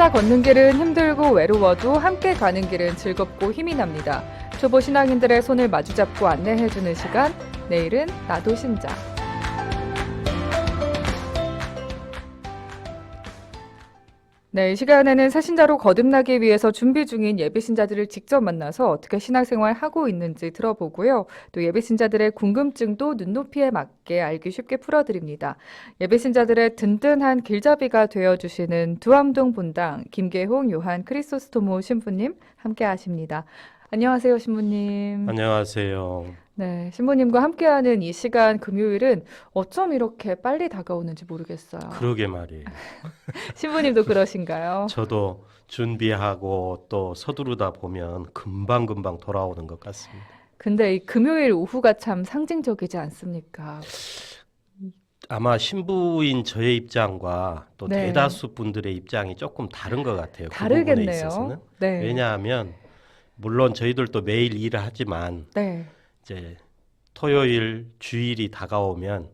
혼자 걷는 길은 힘들고 외로워도 함께 가는 길은 즐겁고 힘이 납니다. 초보 신앙인들의 손을 마주잡고 안내해주는 시간, 내일은 나도 신자. 네, 이 시간에는 새신자로 거듭나기 위해서 준비 중인 예비신자들을 직접 만나서 어떻게 신앙생활 하고 있는지 들어보고요. 또 예비신자들의 궁금증도 눈높이에 맞게 알기 쉽게 풀어드립니다. 예비신자들의 든든한 길잡이가 되어주시는 두암동 본당 김계홍 요한 크리소스토모 신부님 함께 하십니다. 안녕하세요, 신부님. 안녕하세요. 네, 신부님과 함께하는 이 시간 금요일은 어쩜 이렇게 빨리 다가오는지 모르겠어요. 그러게 말이에요. 신부님도 그러신가요? 저도 준비하고 또 서두르다 보면 금방금방 돌아오는 것 같습니다. 근데 이 금요일 오후가 참 상징적이지 않습니까? 아마 신부인 저의 입장과 또 네. 대다수 분들의 입장이 조금 다른 것 같아요. 그 부분에 다르겠네요. 있어서는. 네. 왜냐하면 물론 저희들도 매일 일을 하지만 네. 이제 토요일, 주일이 다가오면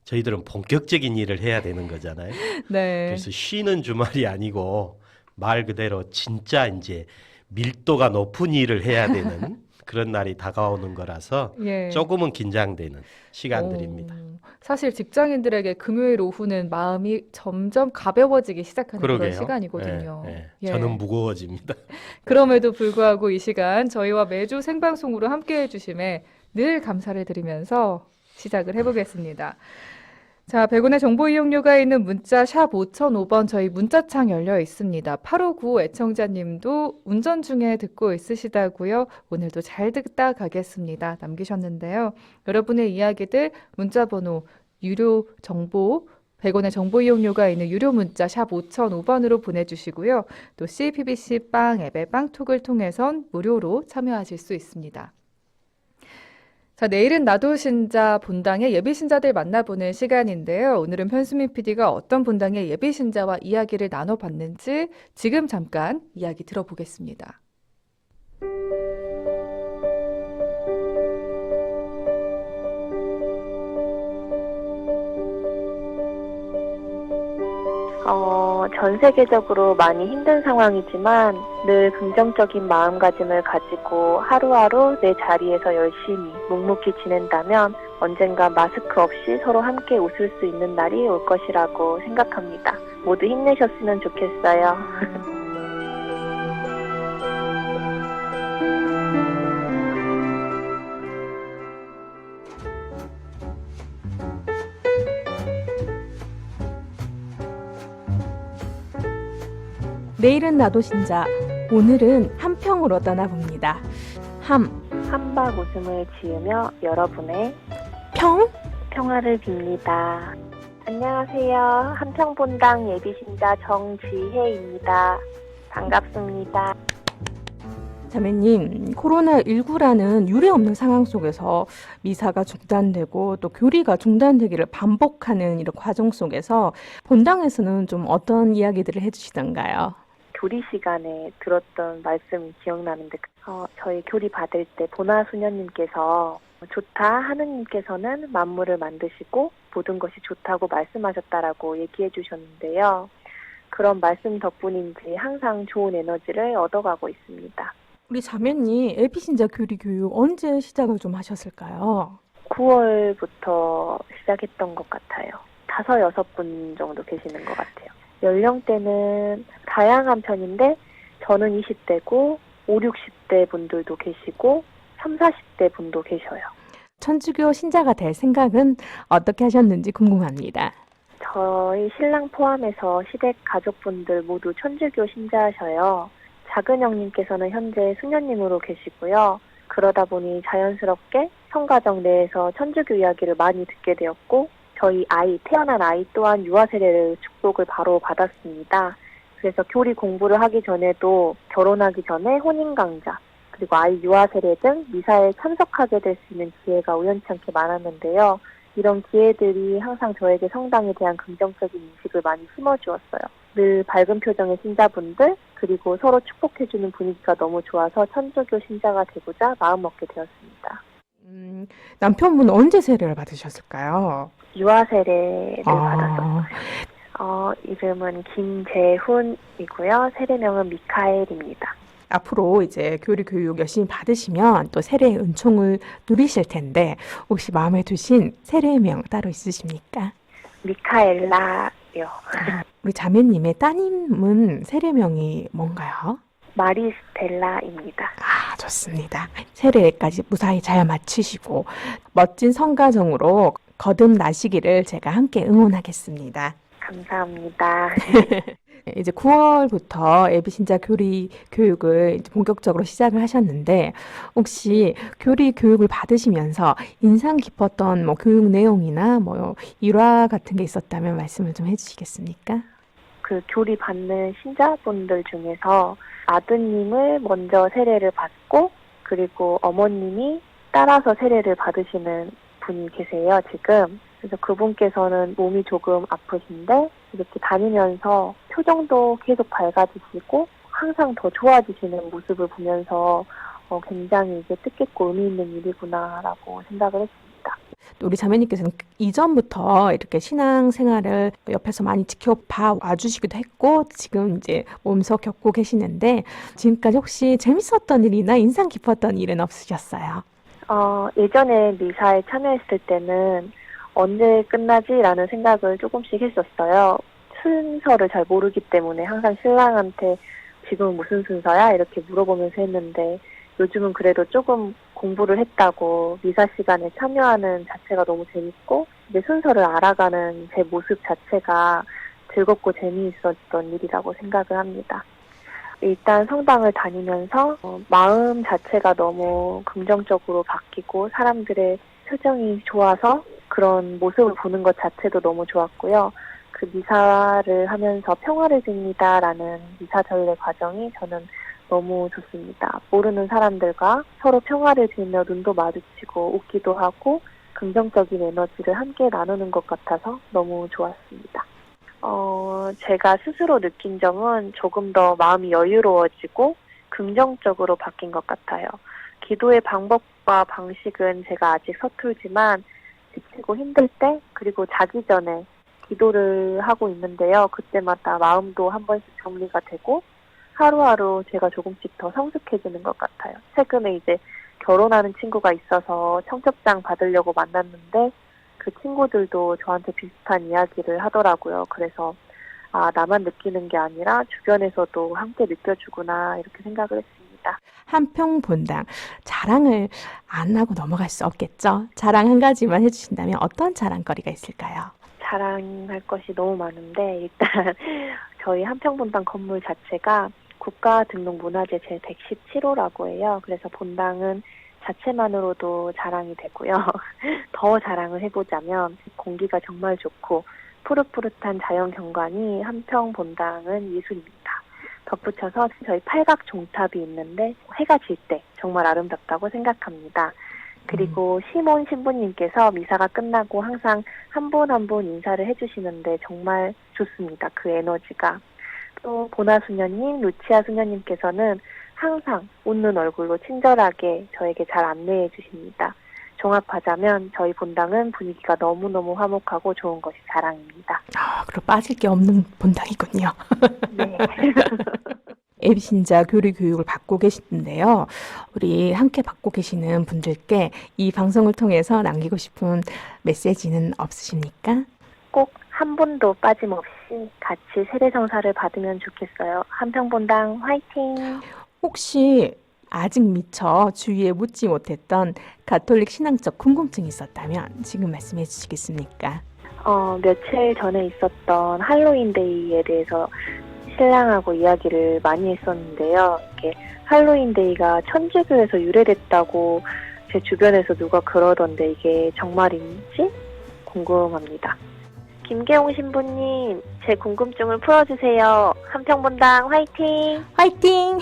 저희들은 본격적인 일을 해야 되는 거잖아요. 네. 그래서 쉬는 주말이 아니고 말 그대로 진짜 이제 밀도가 높은 일을 해야 되는 그런 날이 다가오는 거라서 예. 조금은 긴장되는 시간들입니다. 사실 직장인들에게 금요일 오후는 마음이 점점 가벼워지기 시작하는 그런 그러게요. 시간이거든요. 예. 저는 무거워집니다. 그럼에도 불구하고 이 시간 저희와 매주 생방송으로 함께해 주심에 늘 감사를 드리면서 시작을 해보겠습니다. 자, 100원의 정보 이용료가 있는 문자 샵 5005번 저희 문자창 열려 있습니다. 859 애청자님도 운전 중에 듣고 있으시다고요. 오늘도 잘 듣다 가겠습니다. 남기셨는데요. 여러분의 이야기들 문자번호 유료 정보 100원의 정보 이용료가 있는 유료 문자 샵 5005번으로 보내주시고요. 또 CPBC 빵 앱의 빵톡을 통해선 무료로 참여하실 수 있습니다. 자, 내일은 나도 신자 본당의 예비신자들 만나보는 시간인데요. 오늘은 편수민 PD가 어떤 본당의 예비신자와 이야기를 나눠봤는지 지금 잠깐 이야기 들어보겠습니다. 전 세계적으로 많이 힘든 상황이지만 늘 긍정적인 마음가짐을 가지고 하루하루 내 자리에서 열심히 묵묵히 지낸다면 언젠가 마스크 없이 서로 함께 웃을 수 있는 날이 올 것이라고 생각합니다. 모두 힘내셨으면 좋겠어요. 내일은 나도 신자. 오늘은 함평으로 떠나봅니다. 한박 웃음을 지으며 여러분의 평? 평화를 빕니다. 안녕하세요. 한평본당 예비신자 정지혜입니다. 반갑습니다. 자매님, 코로나19라는 유례없는 상황 속에서 미사가 중단되고 또 교리가 중단되기를 반복하는 이런 과정 속에서 본당에서는 좀 어떤 이야기들을 해주시던가요? 교리 시간에 들었던 말씀이 기억나는데 저희 교리 받을 때 보나 수녀님께서 좋다 하느님께서는 만물을 만드시고 모든 것이 좋다고 말씀하셨다라고 얘기해 주셨는데요. 그런 말씀 덕분인지 항상 좋은 에너지를 얻어가고 있습니다. 우리 자매님, 예비신자 교리 교육 언제 시작을 좀 하셨을까요? 9월부터 시작했던 것 같아요. 5, 6분 정도 계시는 것 같아요. 연령대는 다양한 편인데 저는 20대고 5, 60대 분들도 계시고 3, 40대 분도 계셔요. 천주교 신자가 될 생각은 어떻게 하셨는지 궁금합니다. 저희 신랑 포함해서 시댁 가족분들 모두 천주교 신자셔요. 작은 형님께서는 현재 수녀님으로 계시고요. 그러다 보니 자연스럽게 성가정 내에서 천주교 이야기를 많이 듣게 되었고 저희 태어난 아이 또한 유아 세례를 축복을 바로 받았습니다. 그래서 교리 공부를 하기 전에도 결혼하기 전에 혼인 강좌 그리고 아이 유아 세례 등 미사에 참석하게 될 수 있는 기회가 우연치 않게 많았는데요. 이런 기회들이 항상 저에게 성당에 대한 긍정적인 인식을 많이 심어주었어요. 늘 밝은 표정의 신자분들 그리고 서로 축복해주는 분위기가 너무 좋아서 천주교 신자가 되고자 마음먹게 되었습니다. 남편분 언제 세례를 받으셨을까요? 유아 세례를 받았었어요. 이름은 김재훈이고요. 세례명은 미카엘입니다. 앞으로 이제 교리 교육 열심히 받으시면 또 세례의 은총을 누리실 텐데 혹시 마음에 두신 세례명 따로 있으십니까? 미카엘라요. 우리 자매님의 따님은 세례명이 뭔가요? 마리스텔라입니다. 아, 좋습니다. 세례까지 무사히 잘 마치시고 멋진 성가정으로 거듭나시기를 제가 함께 응원하겠습니다. 감사합니다. 이제 9월부터 예비신자 교리 교육을 이제 본격적으로 시작을 하셨는데 혹시 교리 교육을 받으시면서 인상 깊었던 뭐 교육 내용이나 뭐 일화 같은 게 있었다면 말씀을 좀 해주시겠습니까? 그 교리 받는 신자분들 중에서 아드님을 먼저 세례를 받고 그리고 어머님이 따라서 세례를 받으시는 분이 계세요, 지금. 그래서 그분께서는 몸이 조금 아프신데 이렇게 다니면서 표정도 계속 밝아지시고 항상 더 좋아지시는 모습을 보면서 굉장히 이게 뜻깊고 의미 있는 일이구나라고 생각을 했습니다. 우리 자매님께서는 이전부터 이렇게 신앙생활을 옆에서 많이 지켜봐 와주시기도 했고 지금 이제 몸소 겪고 계시는데 지금까지 혹시 재밌었던 일이나 인상 깊었던 일은 없으셨어요? 예전에 미사에 참여했을 때는 언제 끝나지라는 생각을 조금씩 했었어요. 순서를 잘 모르기 때문에 항상 신랑한테 지금은 무슨 순서야? 이렇게 물어보면서 했는데 요즘은 그래도 조금 공부를 했다고 미사 시간에 참여하는 자체가 너무 재밌고 이제 순서를 알아가는 제 모습 자체가 즐겁고 재미있었던 일이라고 생각을 합니다. 일단 성당을 다니면서 마음 자체가 너무 긍정적으로 바뀌고 사람들의 표정이 좋아서 그런 모습을 보는 것 자체도 너무 좋았고요. 그 미사를 하면서 평화를 줍니다라는 미사 전례 과정이 저는 너무 좋습니다. 모르는 사람들과 서로 평화를 빌며 눈도 마주치고 웃기도 하고 긍정적인 에너지를 함께 나누는 것 같아서 너무 좋았습니다. 제가 스스로 느낀 점은 조금 더 마음이 여유로워지고 긍정적으로 바뀐 것 같아요. 기도의 방법과 방식은 제가 아직 서툴지만 지치고 힘들 때 그리고 자기 전에 기도를 하고 있는데요. 그때마다 마음도 한 번씩 정리가 되고 하루하루 제가 조금씩 더 성숙해지는 것 같아요. 최근에 이제 결혼하는 친구가 있어서 청첩장 받으려고 만났는데 그 친구들도 저한테 비슷한 이야기를 하더라고요. 그래서 나만 느끼는 게 아니라 주변에서도 함께 느껴주구나 이렇게 생각을 했습니다. 한평본당 자랑을 안 하고 넘어갈 수 없겠죠? 자랑 한 가지만 해주신다면 어떤 자랑거리가 있을까요? 자랑할 것이 너무 많은데 일단 저희 한평본당 건물 자체가 국가등록문화재 제117호라고 해요. 그래서 본당은 자체만으로도 자랑이 되고요. 더 자랑을 해보자면 공기가 정말 좋고 푸릇푸릇한 자연 경관이 한평본당은 예술입니다. 덧붙여서 저희 팔각 종탑이 있는데 해가 질 때 정말 아름답다고 생각합니다. 그리고 시몬 신부님께서 미사가 끝나고 항상 한 분 한 분 인사를 해주시는데 정말 좋습니다. 그 에너지가. 또 보나 수녀님, 루치아 수녀님께서는 항상 웃는 얼굴로 친절하게 저에게 잘 안내해 주십니다. 종합하자면 저희 본당은 분위기가 너무너무 화목하고 좋은 것이 자랑입니다. 그럼 빠질 게 없는 본당이군요. 네. 예비신자 교리 교육을 받고 계시는데요. 우리 함께 받고 계시는 분들께 이 방송을 통해서 남기고 싶은 메시지는 없으십니까? 꼭 한 분도 빠짐없이 같이 세례성사를 받으면 좋겠어요. 한평본당 화이팅! 혹시 아직 미처 주위에 묻지 못했던 가톨릭 신앙적 궁금증이 있었다면 지금 말씀해 주시겠습니까? 며칠 전에 있었던 할로윈데이에 대해서 신랑하고 이야기를 많이 했었는데요. 이게 할로윈데이가 천주교에서 유래됐다고 제 주변에서 누가 그러던데 이게 정말인지 궁금합니다. 김계홍 신부님, 제 궁금증을 풀어주세요. 한평본당 화이팅! 화이팅!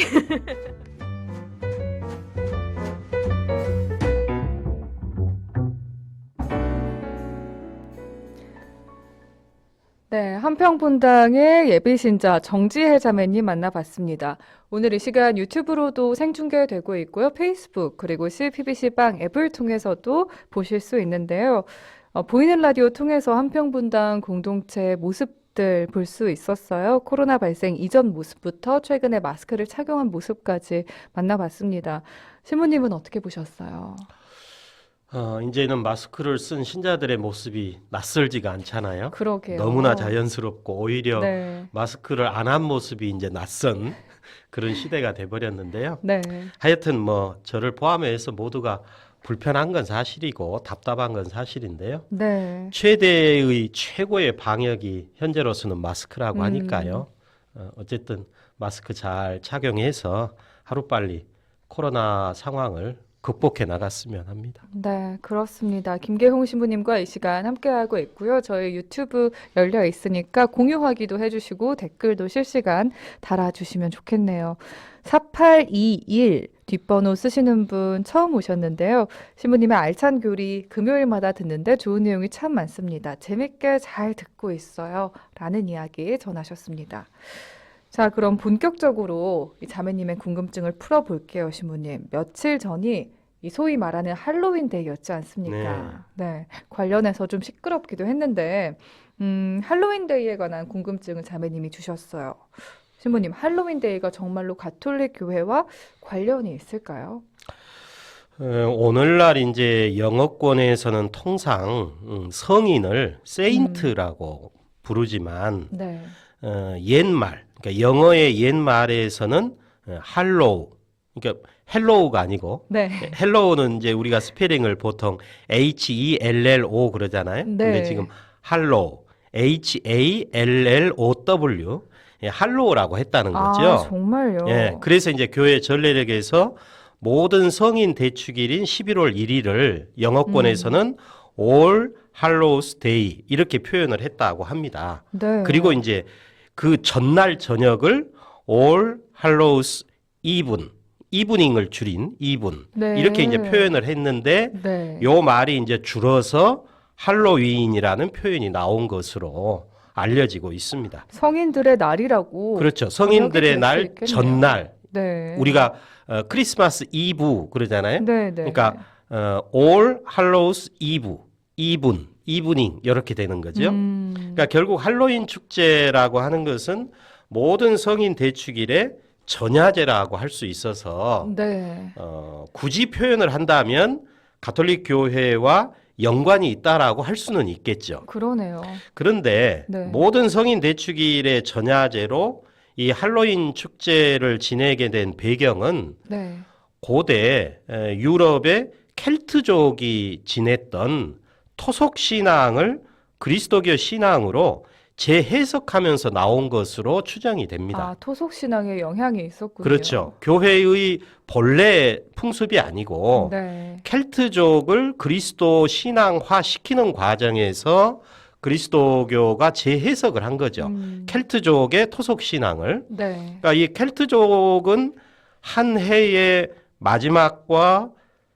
네, 한평본당의 예비신자 정지혜 자매님 만나봤습니다. 오늘 이 시간 유튜브로도 생중계되고 있고요. 페이스북 그리고 CPBC방 앱을 통해서도 보실 수 있는데요. 보이는 라디오 통해서 한평본당 공동체의 모습들 모습들 볼 수 있었어요. 코로나 발생 이전 모습부터 최근에 마스크를 착용한 모습까지 만나봤습니다. 신부님은 어떻게 보셨어요? 이제는 마스크를 쓴 신자들의 모습이 낯설지가 않잖아요. 그러게요. 너무나 자연스럽고 오히려 네. 마스크를 안 한 모습이 이제 낯선 그런 시대가 돼버렸는데요. 네. 하여튼 뭐 저를 포함해서 모두가 불편한 건 사실이고 답답한 건 사실인데요. 네. 최고의 방역이 현재로서는 마스크라고 하니까요. 어쨌든 마스크 잘 착용해서 하루빨리 코로나 상황을 극복해 나갔으면 합니다. 네, 그렇습니다. 김계홍 신부님과 이 시간 함께하고 있고요. 저희 유튜브 열려 있으니까 공유하기도 해주시고 댓글도 실시간 달아주시면 좋겠네요. 4821 뒷번호 쓰시는 분 처음 오셨는데요. 신부님의 알찬 교리 금요일마다 듣는데 좋은 내용이 참 많습니다. 재밌게 잘 듣고 있어요. 라는 이야기 전하셨습니다. 자, 그럼 본격적으로 이 자매님의 궁금증을 풀어볼게요, 신부님. 며칠 전이 이 소위 말하는 할로윈데이였지 않습니까? 네. 관련해서 좀 시끄럽기도 했는데, 할로윈데이에 관한 궁금증을 자매님이 주셨어요. 신부님, 할로윈데이가 정말로 가톨릭 교회와 관련이 있을까요? 오늘날 이제 영어권에서는 통상 성인을 세인트라고 부르지만 네. 옛말, 그러니까 영어의 옛말에서는 할로우, 그러니까 헬로우가 아니고 네. 헬로우는 이제 우리가 스페링을 보통 HELLO 그러잖아요. 근데 네. 지금 할로우, HALLOW, 할로우라고 했다는 아, 거죠. 정말요? 예, 그래서 이제 교회 전례력에서 모든 성인 대축일인 11월 1일을 영어권에서는 All Hallows Day 이렇게 표현을 했다고 합니다. 네. 그리고 이제 그 전날 저녁을 All Hallows 이브닝을 줄인 이분 네. 이렇게 이제 표현을 했는데 네. 요 말이 이제 줄어서 할로윈이라는 표현이 나온 것으로 알려지고 있습니다. 성인들의 날이라고. 그렇죠. 성인들의 번역이 날 될수 있겠네요. 전날 네. 우리가 크리스마스 이브 그러잖아요. 네, 네. 그러니까 All Hallows 이브닝 이렇게 되는 거죠. 그러니까 결국 할로윈 축제라고 하는 것은 모든 성인 대축일의 전야제라고 할 수 있어서 네. 굳이 표현을 한다면 가톨릭 교회와 연관이 있다라고 할 수는 있겠죠. 그러네요. 그런데 네. 모든 성인 대축일의 전야제로 이 할로윈 축제를 지내게 된 배경은 네. 고대 유럽의 켈트족이 지냈던 토속 신앙을 그리스도교 신앙으로 재해석하면서 나온 것으로 추정이 됩니다. 아, 토속 신앙에 영향이 있었군요. 그렇죠. 교회의 본래 풍습이 아니고 네. 켈트족을 그리스도 신앙화 시키는 과정에서 그리스도교가 재해석을 한 거죠. 켈트족의 토속 신앙을. 네. 그러니까 이 켈트족은 한 해의 마지막과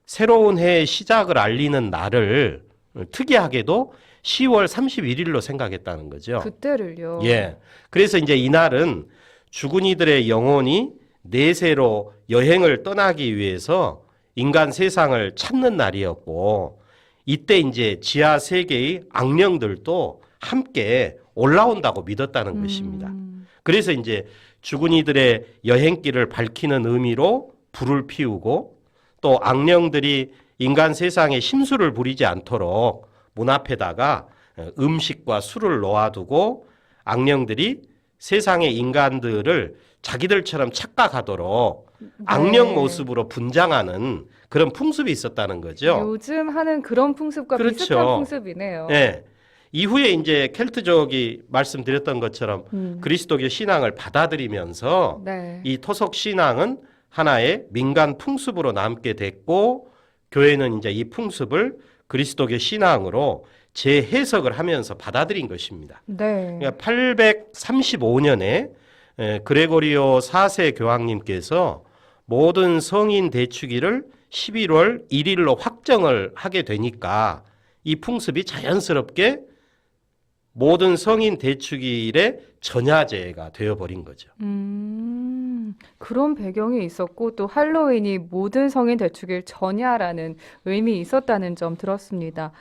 새로운 해의 시작을 알리는 날을 특이하게도 10월 31일로 생각했다는 거죠. 그때를요. 예. 그래서 이제 이날은 죽은 이들의 영혼이 내세로 여행을 떠나기 위해서 인간 세상을 찾는 날이었고, 이때 이제 지하 세계의 악령들도 함께 올라온다고 믿었다는 것입니다. 그래서 이제 죽은 이들의 여행길을 밝히는 의미로 불을 피우고, 또 악령들이 인간 세상에 심술을 부리지 않도록 문 앞에다가 음식과 술을 놓아두고 악령들이 세상의 인간들을 자기들처럼 착각하도록 악령 모습으로 분장하는 그런 풍습이 있었다는 거죠. 요즘 하는 그런 풍습과 그렇죠. 비슷한 풍습이네요. 네. 이후에 이제 켈트족이 말씀드렸던 것처럼 그리스도교 신앙을 받아들이면서 네. 이 토속 신앙은 하나의 민간 풍습으로 남게 됐고, 교회는 이제 이 풍습을 그리스도교 신앙으로 재해석을 하면서 받아들인 것입니다. 네. 그러니까 835년에 그레고리오 4세 교황님께서 모든 성인 대축일을 11월 1일로 확정을 하게 되니까 이 풍습이 자연스럽게 모든 성인 대축일의 전야제가 되어버린 거죠. 그런 배경이 있었고 또 할로윈이 모든 성인 대축일 전야라는 의미 있었다는 점 들었습니다.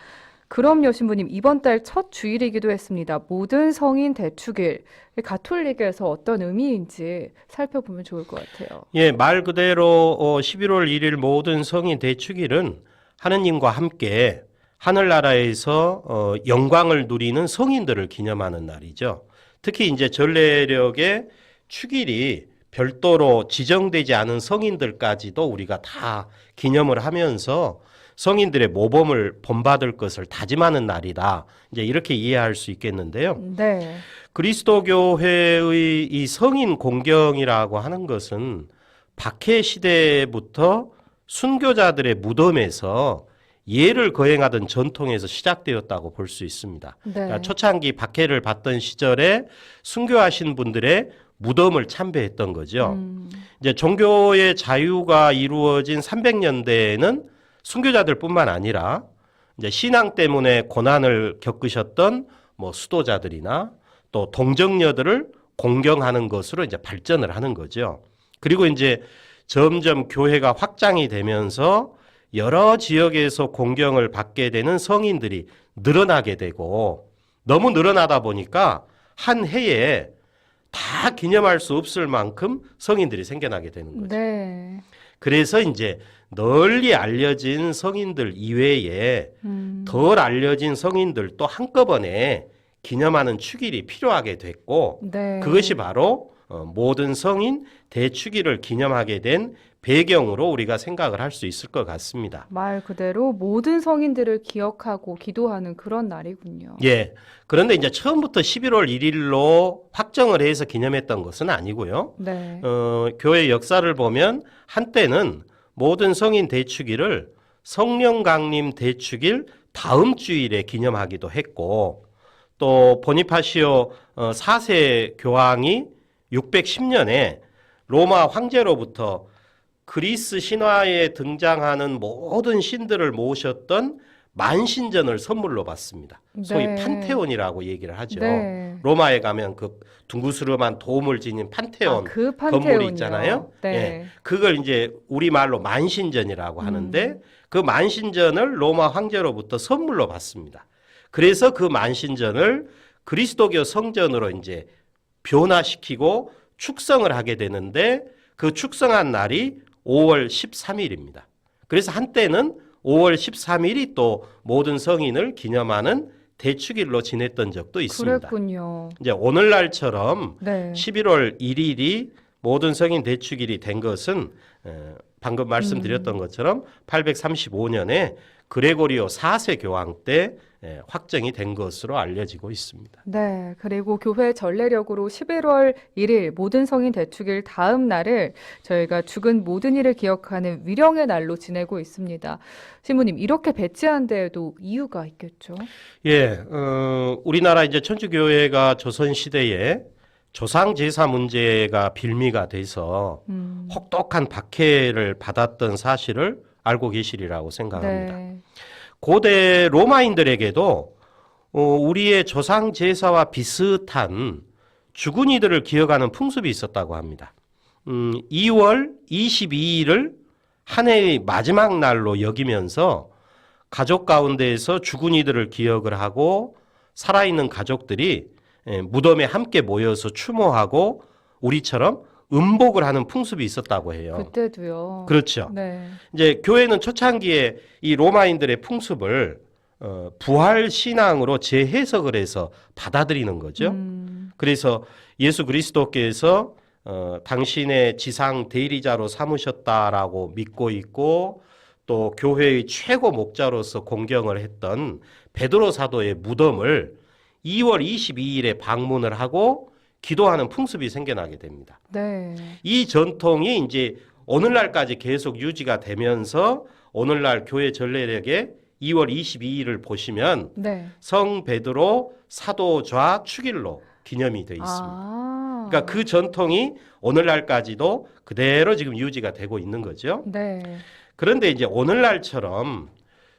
그럼요, 신부님. 이번 달 첫 주일이기도 했습니다. 모든 성인 대축일. 가톨릭에서 어떤 의미인지 살펴보면 좋을 것 같아요. 예, 말 그대로 11월 1일 모든 성인 대축일은 하느님과 함께 하늘나라에서 영광을 누리는 성인들을 기념하는 날이죠. 특히 이제 전례력의 축일이 별도로 지정되지 않은 성인들까지도 우리가 다 기념을 하면서 성인들의 모범을 본받을 것을 다짐하는 날이다. 이제 이렇게 이해할 수 있겠는데요. 네. 그리스도 교회의 이 성인 공경이라고 하는 것은 박해 시대부터 순교자들의 무덤에서 예를 거행하던 전통에서 시작되었다고 볼 수 있습니다. 네. 그러니까 초창기 박해를 받던 시절에 순교하신 분들의 무덤을 참배했던 거죠. 이제 종교의 자유가 이루어진 300년대에는 순교자들뿐만 아니라 이제 신앙 때문에 고난을 겪으셨던 뭐 수도자들이나 또 동정녀들을 공경하는 것으로 이제 발전을 하는 거죠. 그리고 이제 점점 교회가 확장이 되면서 여러 지역에서 공경을 받게 되는 성인들이 늘어나게 되고 너무 늘어나다 보니까 한 해에 다 기념할 수 없을 만큼 성인들이 생겨나게 되는 거죠. 네. 그래서 이제 널리 알려진 성인들 이외에 덜 알려진 성인들도 한꺼번에 기념하는 축일이 필요하게 됐고 네. 그것이 바로 모든 성인 대축일을 기념하게 된 배경으로 우리가 생각을 할 수 있을 것 같습니다. 말 그대로 모든 성인들을 기억하고 기도하는 그런 날이군요. 예. 그런데 이제 처음부터 11월 1일로 확정을 해서 기념했던 것은 아니고요. 네. 교회 역사를 보면 한때는 모든 성인 대축일을 성령 강림 대축일 다음 주일에 기념하기도 했고 또 보니파시오 4세 교황이 610년에 로마 황제로부터 그리스 신화에 등장하는 모든 신들을 모셨던 만신전을 선물로 받습니다. 소위 네. 판테온이라고 얘기를 하죠. 네. 로마에 가면 그 둥그스름한 도움을 지닌 판테온 그 건물이 판테온이요. 있잖아요. 네. 예, 그걸 이제 우리말로 만신전이라고 하는데 그 만신전을 로마 황제로부터 선물로 받습니다. 그래서 그 만신전을 그리스도교 성전으로 이제 변화시키고 축성을 하게 되는데 그 축성한 날이 5월 13일입니다. 그래서 한때는 5월 13일이 또 모든 성인을 기념하는 대축일로 지냈던 적도 있습니다. 그랬군요. 이제 오늘날처럼 네. 11월 1일이 모든 성인 대축일이 된 것은 방금 말씀드렸던 것처럼 835년에 그레고리오 4세 교황 때 확정이 된 것으로 알려지고 있습니다. 네, 그리고 교회 전례력으로 11월 1일 모든 성인 대축일 다음 날을 저희가 죽은 모든 이를 기억하는 위령의 날로 지내고 있습니다. 신부님, 이렇게 배치한 데에도 이유가 있겠죠? 예, 우리나라 이제 천주교회가 조선시대에 조상제사 문제가 빌미가 돼서 혹독한 박해를 받았던 사실을 알고 계시리라고 생각합니다. 네. 고대 로마인들에게도 우리의 조상 제사와 비슷한 죽은 이들을 기억하는 풍습이 있었다고 합니다. 2월 22일을 한 해의 마지막 날로 여기면서 가족 가운데에서 죽은 이들을 기억을 하고 살아있는 가족들이 무덤에 함께 모여서 추모하고 우리처럼 음복을 하는 풍습이 있었다고 해요. 그때도요. 그렇죠. 네. 이제 교회는 초창기에 이 로마인들의 풍습을 부활 신앙으로 재해석을 해서 받아들이는 거죠. 그래서 예수 그리스도께서 당신의 지상 대리자로 삼으셨다라고 믿고 있고 또 교회의 최고 목자로서 공경을 했던 베드로 사도의 무덤을 2월 22일에 방문을 하고 기도하는 풍습이 생겨나게 됩니다. 네. 이 전통이 이제 오늘날까지 계속 유지가 되면서 오늘날 교회 전례력에 2월 22일을 보시면 네. 성 베드로 사도좌 축일로 기념이 되어 있습니다. 아. 그러니까 그 전통이 오늘날까지도 그대로 지금 유지가 되고 있는 거죠. 네. 그런데 이제 오늘날처럼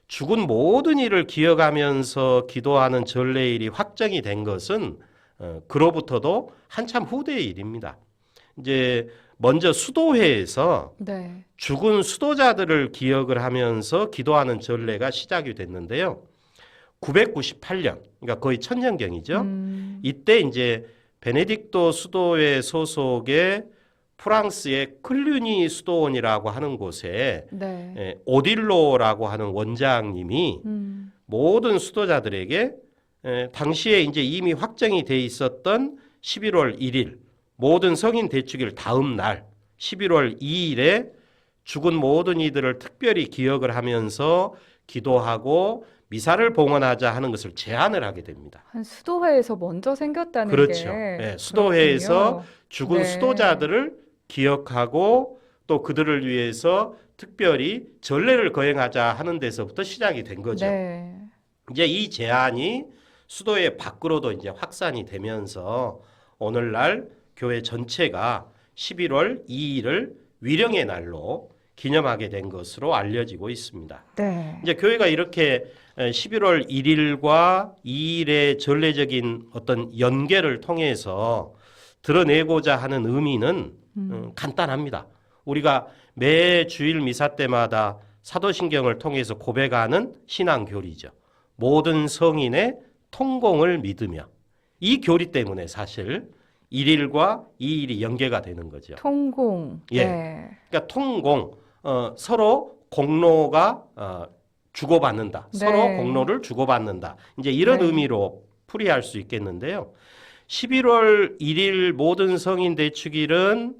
죽은 모든 일을 기억하면서 기도하는 전례일이 확정이 된 것은 그로부터도 한참 후대의 일입니다. 이제 먼저 수도회에서 네. 죽은 수도자들을 기억을 하면서 기도하는 전례가 시작이 됐는데요. 998년, 그러니까 거의 천년경이죠. 이때 이제 베네딕토 수도회 소속의 프랑스의 클류니 수도원이라고 하는 곳에 네. 오딜로라고 하는 원장님이 모든 수도자들에게 당시에 이제 이미 확정이 돼 있었던 11월 1일 모든 성인 대축일 다음 날 11월 2일에 죽은 모든 이들을 특별히 기억을 하면서 기도하고 미사를 봉헌하자 하는 것을 제안을 하게 됩니다. 한 수도회에서 먼저 생겼다는 그렇죠. 게 수도회에서 그렇군요. 죽은 네. 수도자들을 기억하고 또 그들을 위해서 특별히 전례를 거행하자 하는 데서부터 시작이 된 거죠. 네. 이제 이 제안이 수도회 밖으로도 이제 확산이 되면서 오늘날 교회 전체가 11월 2일을 위령의 날로 기념하게 된 것으로 알려지고 있습니다. 네. 이제 교회가 이렇게 11월 1일과 2일의 전례적인 어떤 연계를 통해서 드러내고자 하는 의미는 간단합니다. 우리가 매 주일 미사 때마다 사도신경을 통해서 고백하는 신앙 교리죠. 모든 성인의 통공을 믿으며 이 교리 때문에 사실 1일과 2일이 연계가 되는 거죠. 통공. 예. 네. 그러니까 통공 서로 공로가 주고받는다. 네. 서로 공로를 주고받는다. 이제 이런 네. 의미로 풀이할 수 있겠는데요. 11월 1일 모든 성인 대축일은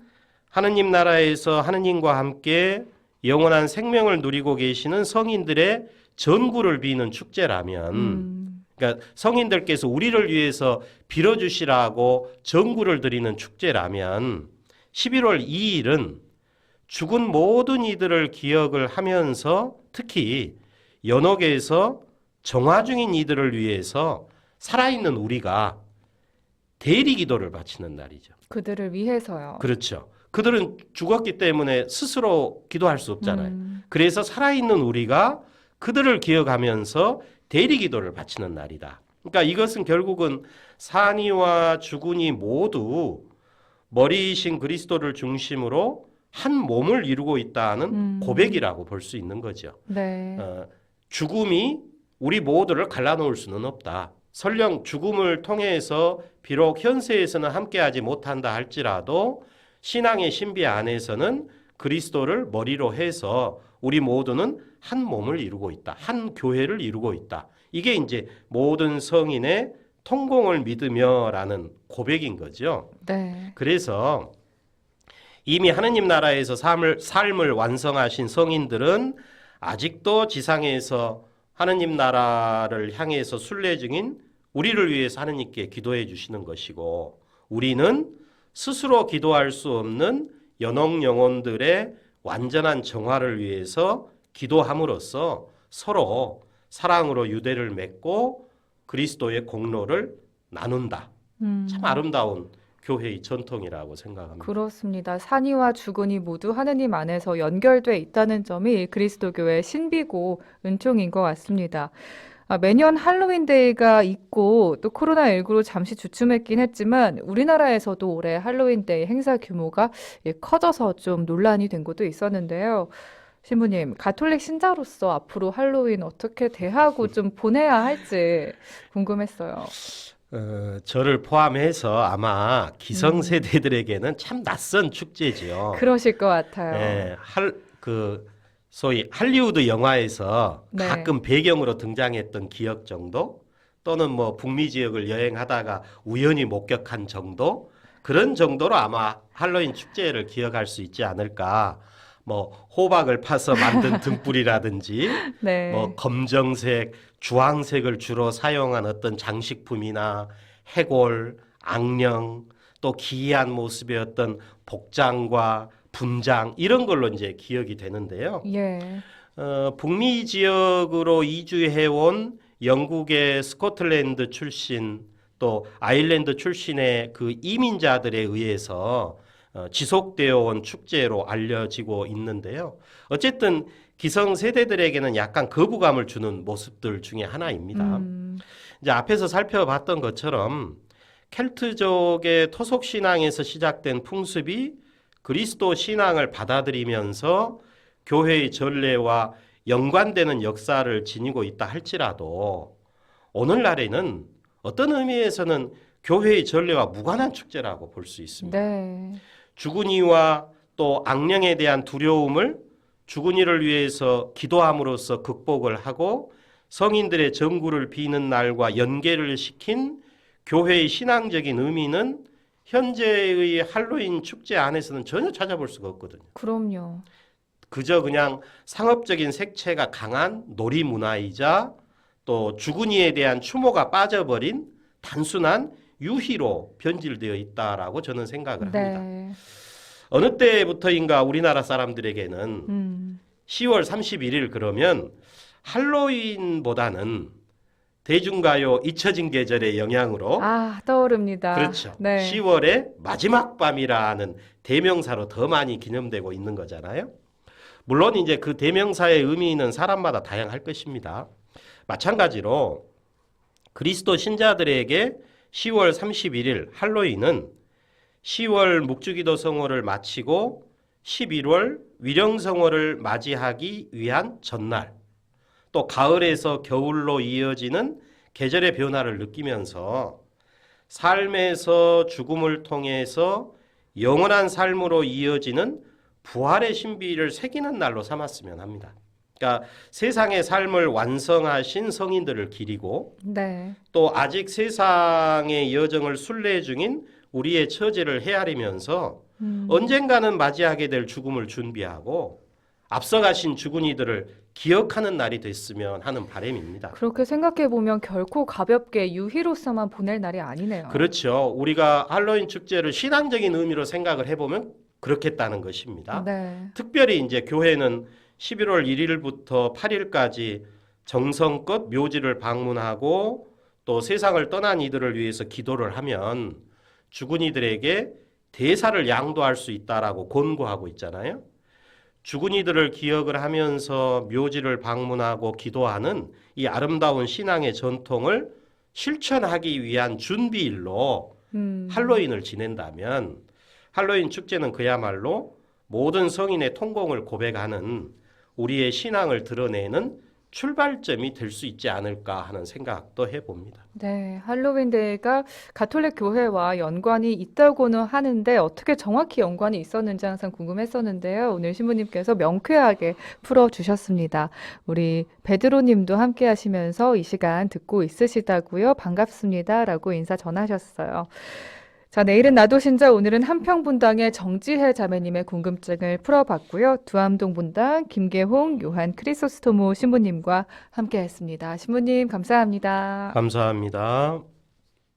하느님 나라에서 하느님과 함께 영원한 생명을 누리고 계시는 성인들의 전구를 비는 축제라면 그러니까 성인들께서 우리를 위해서 빌어주시라고 전구를 드리는 축제라면 11월 2일은 죽은 모든 이들을 기억을 하면서 특히 연옥에서 정화 중인 이들을 위해서 살아있는 우리가 대리 기도를 바치는 날이죠. 그들을 위해서요. 그렇죠. 그들은 죽었기 때문에 스스로 기도할 수 없잖아요. 그래서 살아있는 우리가 그들을 기억하면서 대리 기도를 바치는 날이다. 그러니까 이것은 결국은 산이와 주군이 모두 머리이신 그리스도를 중심으로 한 몸을 이루고 있다는 고백이라고 볼 수 있는 거죠. 네. 죽음이 우리 모두를 갈라놓을 수는 없다. 설령 죽음을 통해서 비록 현세에서는 함께하지 못한다 할지라도 신앙의 신비 안에서는 그리스도를 머리로 해서 우리 모두는 한 몸을 이루고 있다. 한 교회를 이루고 있다. 이게 이제 모든 성인의 통공을 믿으며라는 고백인 거죠. 네. 그래서 이미 하느님 나라에서 삶을 완성하신 성인들은 아직도 지상에서 하느님 나라를 향해서 순례 중인 우리를 위해서 하느님께 기도해 주시는 것이고 우리는 스스로 기도할 수 없는 연옥 영혼들의 완전한 정화를 위해서 기도함으로써 서로 사랑으로 유대를 맺고 그리스도의 공로를 나눈다. 참 아름다운 교회의 전통이라고 생각합니다. 그렇습니다. 산이와 주군이 모두 하느님 안에서 연결돼 있다는 점이 그리스도교의 신비고 은총인 것 같습니다. 매년 할로윈데이가 있고 또 코로나19로 잠시 주춤했긴 했지만 우리나라에서도 올해 할로윈데이 행사 규모가 커져서 좀 논란이 된 것도 있었는데요. 신부님, 가톨릭 신자로서 앞으로 할로윈 어떻게 대하고 좀 보내야 할지 궁금했어요. 저를 포함해서 아마 기성세대들에게는 참 낯선 축제죠. 그러실 것 같아요. 네, 소위 할리우드 영화에서 네. 가끔 배경으로 등장했던 기억 정도 또는 뭐 북미 지역을 여행하다가 우연히 목격한 정도 그런 정도로 아마 할로윈 축제를 기억할 수 있지 않을까. 뭐 호박을 파서 만든 등불이라든지 네. 뭐 검정색, 주황색을 주로 사용한 어떤 장식품이나 해골, 악령, 또 기이한 모습의 어떤 복장과 분장 이런 걸로 이제 기억이 되는데요. 예. 북미 지역으로 이주해온 영국의 스코틀랜드 출신 또 아일랜드 출신의 그 이민자들에 의해서 지속되어 온 축제로 알려지고 있는데요. 어쨌든 기성세대들에게는 약간 거부감을 주는 모습들 중에 하나입니다. 이제 앞에서 살펴봤던 것처럼 켈트족의 토속 신앙에서 시작된 풍습이 그리스도 신앙을 받아들이면서 교회의 전례와 연관되는 역사를 지니고 있다 할지라도 오늘날에는 어떤 의미에서는 교회의 전례와 무관한 축제라고 볼 수 있습니다. 네. 주군이와 또 악령에 대한 두려움을 주군이를 위해서 기도함으로써 극복을 하고 성인들의 정구를 비는 날과 연계를 시킨 교회의 신앙적인 의미는 현재의 할로윈 축제 안에서는 전혀 찾아볼 수가 없거든요. 그럼요. 그저 그냥 상업적인 색채가 강한 놀이 문화이자 또 주군이에 대한 추모가 빠져버린 단순한 유희로 변질되어 있다라고 저는 생각을 합니다. 네. 어느 때부터인가 우리나라 사람들에게는 음. 10월 31일 그러면 할로윈보다는 대중가요 잊혀진 계절의 영향으로 아, 떠오릅니다. 그렇죠. 네. 10월의 마지막 밤이라는 대명사로 더 많이 기념되고 있는 거잖아요. 물론 이제 그 대명사의 의미는 사람마다 다양할 것입니다. 마찬가지로 그리스도 신자들에게 10월 31일 할로윈은 10월 묵주기도 성호를 마치고 11월 위령성호를 맞이하기 위한 전날, 또 가을에서 겨울로 이어지는 계절의 변화를 느끼면서 삶에서 죽음을 통해서 영원한 삶으로 이어지는 부활의 신비를 새기는 날로 삼았으면 합니다. 그러니까 세상의 삶을 완성하신 성인들을 기리고 네. 또 아직 세상의 여정을 순례 중인 우리의 처지를 헤아리면서 언젠가는 맞이하게 될 죽음을 준비하고 앞서가신 주군이들을 기억하는 날이 됐으면 하는 바람입니다. 그렇게 생각해 보면 결코 가볍게 유희로서만 보낼 날이 아니네요. 그렇죠. 우리가 할로윈 축제를 신앙적인 의미로 생각을 해보면 그렇겠다는 것입니다. 네. 특별히 이제 교회는 11월 1일부터 8일까지 정성껏 묘지를 방문하고 또 세상을 떠난 이들을 위해서 기도를 하면 주군이들에게 대사를 양도할 수 있다라고 권고하고 있잖아요. 주군이들을 기억을 하면서 묘지를 방문하고 기도하는 이 아름다운 신앙의 전통을 실천하기 위한 준비일로 할로윈을 지낸다면 할로윈 축제는 그야말로 모든 성인의 통공을 고백하는 우리의 신앙을 드러내는 출발점이 될 수 있지 않을까 하는 생각도 해봅니다. 네, 할로윈 데이가 가톨릭 교회와 연관이 있다고는 하는데 어떻게 정확히 연관이 있었는지 항상 궁금했었는데요. 오늘 신부님께서 명쾌하게 풀어주셨습니다. 우리 베드로님도 함께 하시면서 이 시간 듣고 있으시다고요. 반갑습니다. 라고 인사 전하셨어요. 자, 내일은 나도 신자, 오늘은 한평분당의 정지혜 자매님의 궁금증을 풀어봤고요. 두암동 분당 김계홍 요한 크리소스토모 신부님과 함께했습니다. 신부님 감사합니다. 감사합니다.